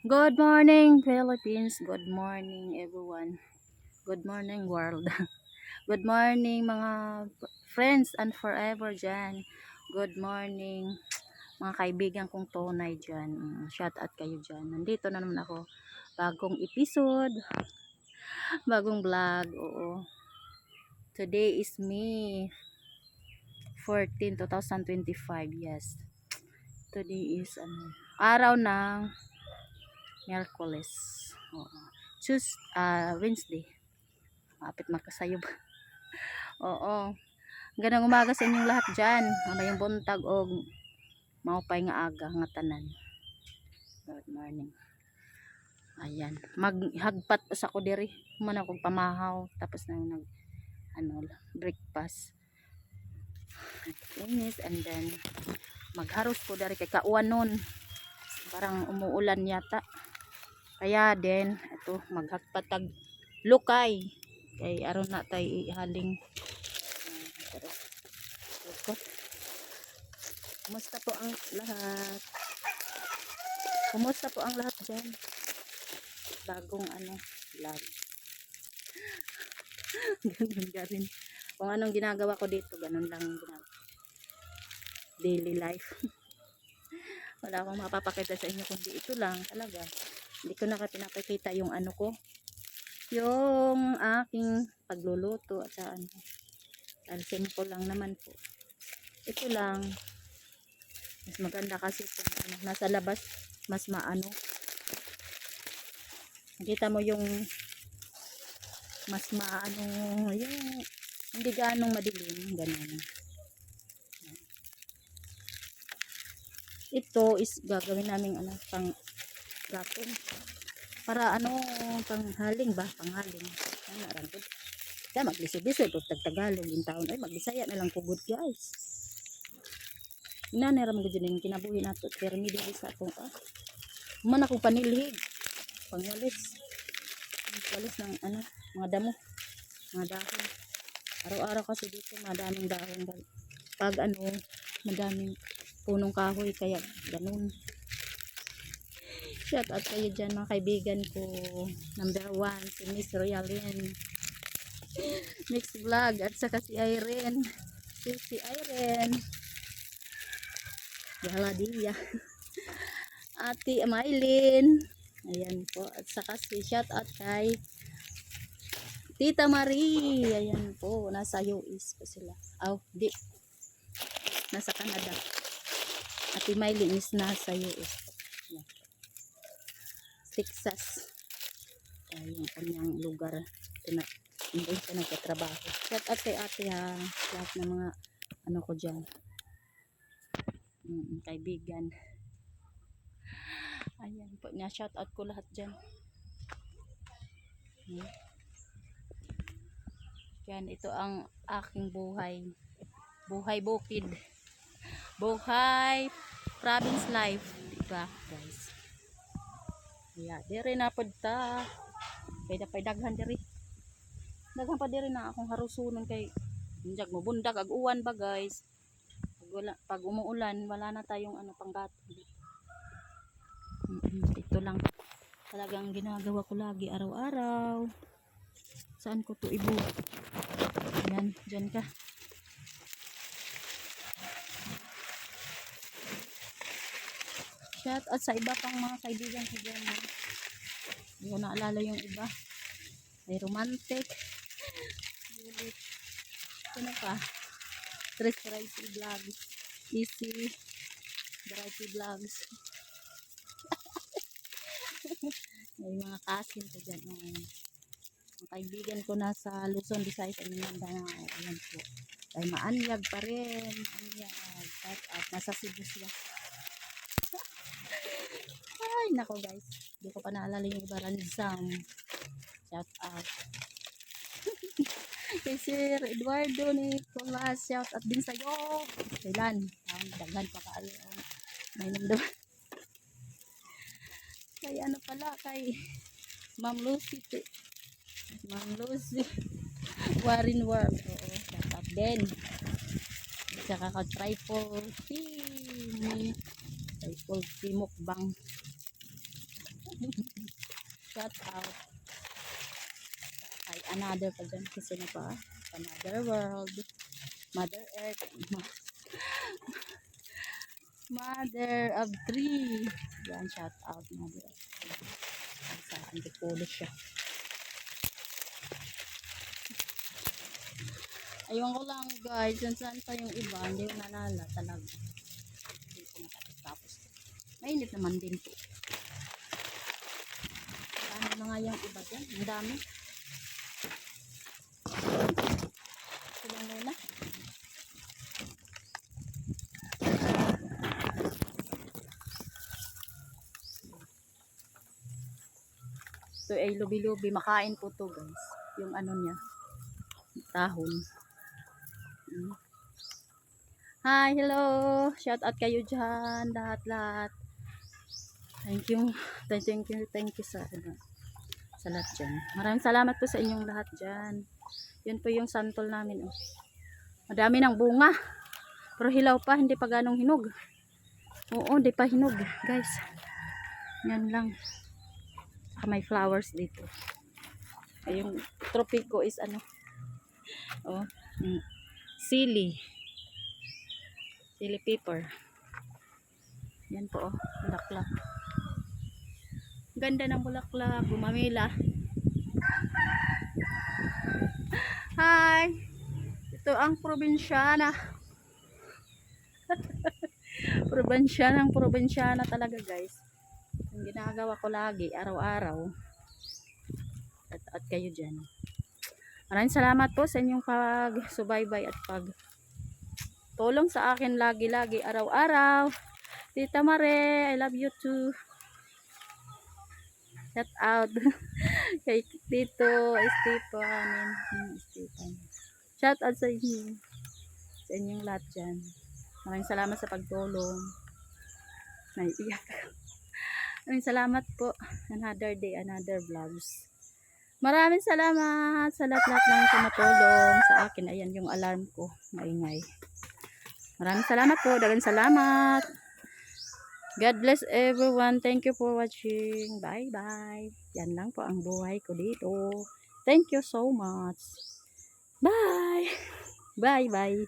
Good morning, Philippines. Good morning, everyone. Good morning, world. Good morning, mga friends and forever dyan. Good morning, mga kaibigan kong tunay dyan. Shout out kayo dyan. Nandito na naman ako. Bagong episode, bagong vlog. Oo. Today is May 14, 2025. Yes. Today is araw ng Miyerkules. Oo. Wednesday. Kapit magkasayop. Oo. Ganang umaga sa inyong lahat dyan. Mamayang buntag o maupay nga aga nga tanan. Good morning. Ayan. Maghagpat us ako diri. Man ako pamahaw. Tapos na nag breakfast. Finish and then magharos po dari kay kauwan nun. Parang umuulan yata. Kaya din ito maghagpatag lukay. Kay aron na tay ihaling. Kumusta po ang lahat? Kumusta po ang lahat dyan? Bagong vlog. Ganun garin. Kung anong ginagawa ko dito, ganun lang ginagawa. Daily life. Wala akong mapapakita sa inyo kundi ito lang talaga. Hindi ko na pinapakita yung ko. Yung aking pagluluto at sa simple lang naman po. Ito lang. Mas maganda kasi kung nasa labas, mas nakita mo yung mas yung hindi ganong madilim, ganun. Ito is gagawin namin pang gapon. Para panghaling ba? Panghaling. Arangkod. Kaya maglisod-lisod o tagtagalog yung taon. Ay, magbisaya na lang pugod guys. Inaneram ko dyan yung kinabuhi nato. Pero hindi din sa akong man akong panilhig. Pangwalis. Walis ng mga damo. Mga dahon. Araw-araw kasi dito madaming dahon. Pag madaming punong kahoy. Kaya ganun. Shout out kayo dyan mga kaibigan ko. Number 1 si Miss Royalyn. Next vlog at saka si Irene. Si Irene. Galadia. Ate Amailin. Ayan po. At saka si shout out kay Tita Marie. Ayan po. Nasa US po sila. Di. Nasa Canada. Ate Mailin is nasa US. Ayan. Texas. Yung kanyang lugar. Hindi siya nagtatrabaho. Shout out kay ate ha. Lahat ng mga ko dyan. Kaibigan. Ayan po. Shout out ko lahat dyan. Yan. Ito ang aking buhay. Buhay bukid. Buhay province life. Diba guys? Yeah, diri na po ta. Kaya pa daghan diri. Daghan pa diri na akong harusunon kay bundag mo bundag ag uwan ba guys. Pag umuulan wala na tayong panggatong. Ito lang talagang ginagawa ko lagi araw-araw. Saan ko to ibu? Yan, dyan ka. Shout out sa iba pang mga kaibigan ko dyan. Hindi ko naalala yung iba. May romantic. Ano pa? Stress variety vlogs. Easy variety vlogs. May mga kasin ko dyan. Mga kaibigan ko nasa Luzon, Visayas, and Mindanao. Ayan po. Ay maanyag pa rin. Anyag. Shout out. Nasa Cebu sila. Ay, nako guys. Hindi ko pa naalala yung iba. Ranzam. Shout out. Kay Sir Eduardo ni Colas. Shout out din sa'yo. Kailan? Daghan pa kayo. May namdaman. Kay pala. Kay Ma'am Lucy. Ma'am Lucy. Warin World. Oo. Shout out din. Saka ka Triple T. Triple T Mukbang. Shout out. Ay, another pa dyan. Kasi na pa. Another world. Mother Earth. Mother of three. Yan, shout out. Mother of three. Sa Antipolo siya. Ayun ko lang guys. Yan saan pa yung iba. Hindi ko nalala talaga. Hindi ko makatapos. Mainit naman din po. Paano na nga yung iba dyan? Ang dami. Ito lang muna. Ito ay lubi-lubi. Makain po to guys. Yung ano niya. Tahon. Hi, hello. Shout out kayo dyan. Lahat-lahat. Thank you. Thank you sa lahat dyan. Maraming salamat po sa inyong lahat dyan. Yun po yung santol namin. Oh. Madami ng bunga. Pero hilaw pa. Hindi pa ganong hinog. Oo, hindi pa hinog. Guys. Yan lang. Saka may flowers dito. Ay, yung tropico is ano. Oh. Sili pepper. Yan po oh, bulaklak. Ganda ng bulaklak, gumamila. Hi. Ito ang probinsyana. probinsyana talaga guys. Ang ginagawa ko lagi araw-araw. At kayo diyan. Maraming salamat po sa inyong pagsubaybay at tulong sa akin lagi-lagi araw-araw. Tita Mare, I love you too. Shout out kay Tito Esteban. Shout out sa inyo. Sa inyong lahat dyan. Maraming salamat sa pagtulong. Naiiyak. Maraming salamat po. Another day, another vlogs. Maraming salamat sa lahat-lahat ng tumutulong sa akin. Ayan yung alarm ko. Maingay. Maraming salamat po. Dagang salamat. God bless everyone. Thank you for watching. Bye-bye. Yan lang po ang buhay ko dito. Thank you so much. Bye. Bye-bye.